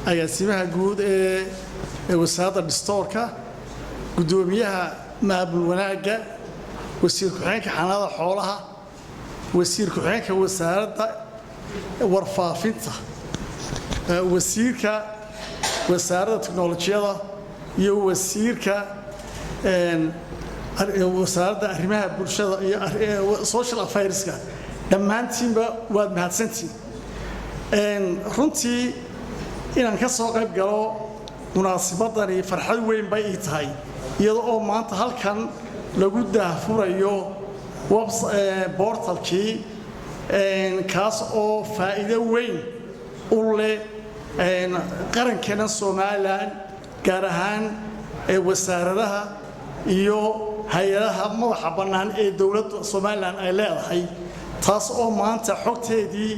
agaasimaha guud ee wasaaradda dhistoorka gudoomiyaha maamul wanaagga wasiir ku-xigeenka xanaanada xoolaha wasiir ku-xigeenka wasaaradda warfaafinta wasiirka wasaaradda tiknoolajiyada iyo wasiirka wasaaradda arrimaha bulshada iyo social affairska dhammaantiinba waad mahadsantihiin runtii inaan ka soo qayb galo munaasabadani farxad weyn bay ii tahay iyada oo maanta halkan lagu daahfurayo portalkii kaas oo faa'iido weyn u leh qarankeena Soomaaliland gaar ahaan wasaaradaha iyo hay'adaha madaxa bannaan ee dawladda Soomaaliland ay leedahay taas oo maanta xogteedii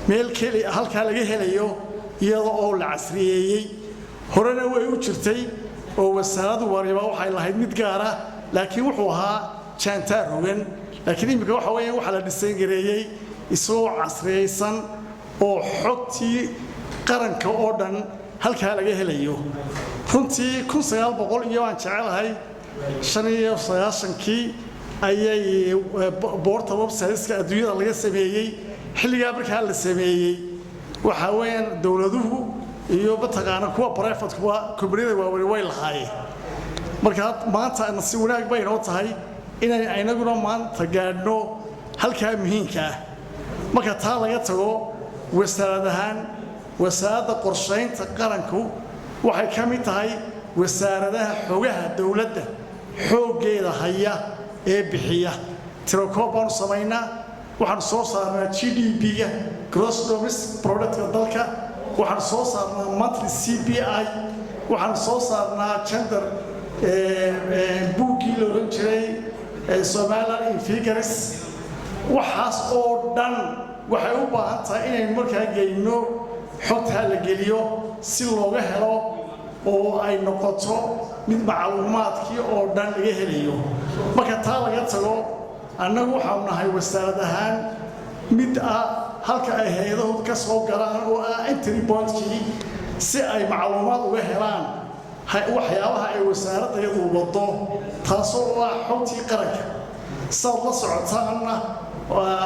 meel kale halka laga helayo iyada oo la casriyeeyay horena way u jirtay oo wasaaraddu wariba waxay lahayd mid gaar ah laakiin wuxuu ahaa jaantaar hogan laakiin imika waxa weeyaan waxa la dhisay gareeyay isoo casriyeysan oo xogtii qaranka oo dhan halka laga helayo runtii 1900 iyo aan jecelahay 95kii ayay portal website-ka adduunyada laga sameeyay xilliga markaa la sameeyay waxa weeyaan dawladuhu iyo bataqaana kuwa private kuwa kubrida way lahaayeen marka maanta si wanaag bay noo tahay inay aynaguna maanta gaadhno halka muhiimka ah marka taa laga tago wasaaradahan wasaaradda qorsheynta qaranku waxay ka mid tahay wasaaradaha xogaha dawladda xoogeeda haya ee bixiya tirakoob baan sameynaa waxaan soo saarnaa GDP-ga gross domestic product dalka waxaan soo saarnaa monthly CPI waxaan soo saarnaa gender bookii loo jiray Somaliland figures waxaas oo dhan waxay u baahan tahay inay markaa geeyno xogta la geliyo si looga helo oo ay noqoto mid macluumaadkii oo dhan laga helayo marka taa laga tago annagu waxaan nahay wasaarad ahaan mid halka ay hay'adahu ka soo galaan oo entry point-kii si ay macluumaad uga helaan waxyaabaha ay wasaaradda iyadu wado taasoo xogtii qaranka saad la socotaana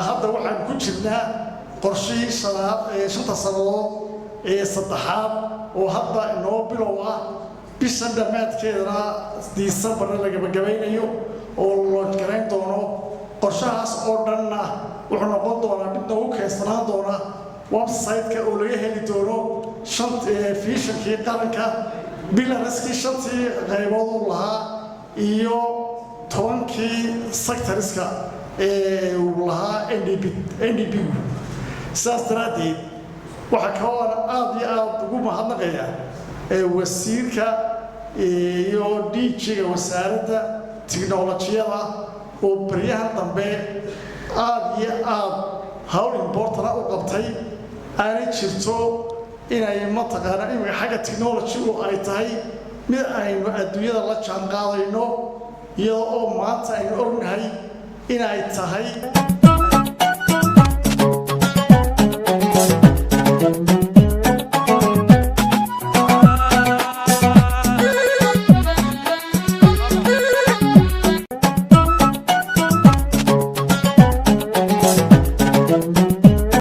hadda waxaan ku jirnaa qorshihii shanta sanadood ee saddexaad oo hadda inoo bilow ah bishan dhammaadkeedana December laga gabagabeynayo oo loo gareyn doono qorshahaas oo dhanna wuxuu noqon doonaa mid ugu keensanaan doona website-ka oo laga heli doono vision-kii qaranka bilanaskii shantii qaybood u lahaa iyo 10kii sectorska uu lahaa NDP sidaas daraadeed waxa kaloo aad iyo aad ugu mahadnaqayaa wasiirka iyo DG-ga wasaaradda tiknoolajiyada oo baryahan dambe aad iyo aad hawl important u qabtay aanay jirto inay mataqaana imika xagga technology-gu ay tahay mid aynu adduunyada la jaan qaadayno iyadoo maanta aynu ognahay inay tahay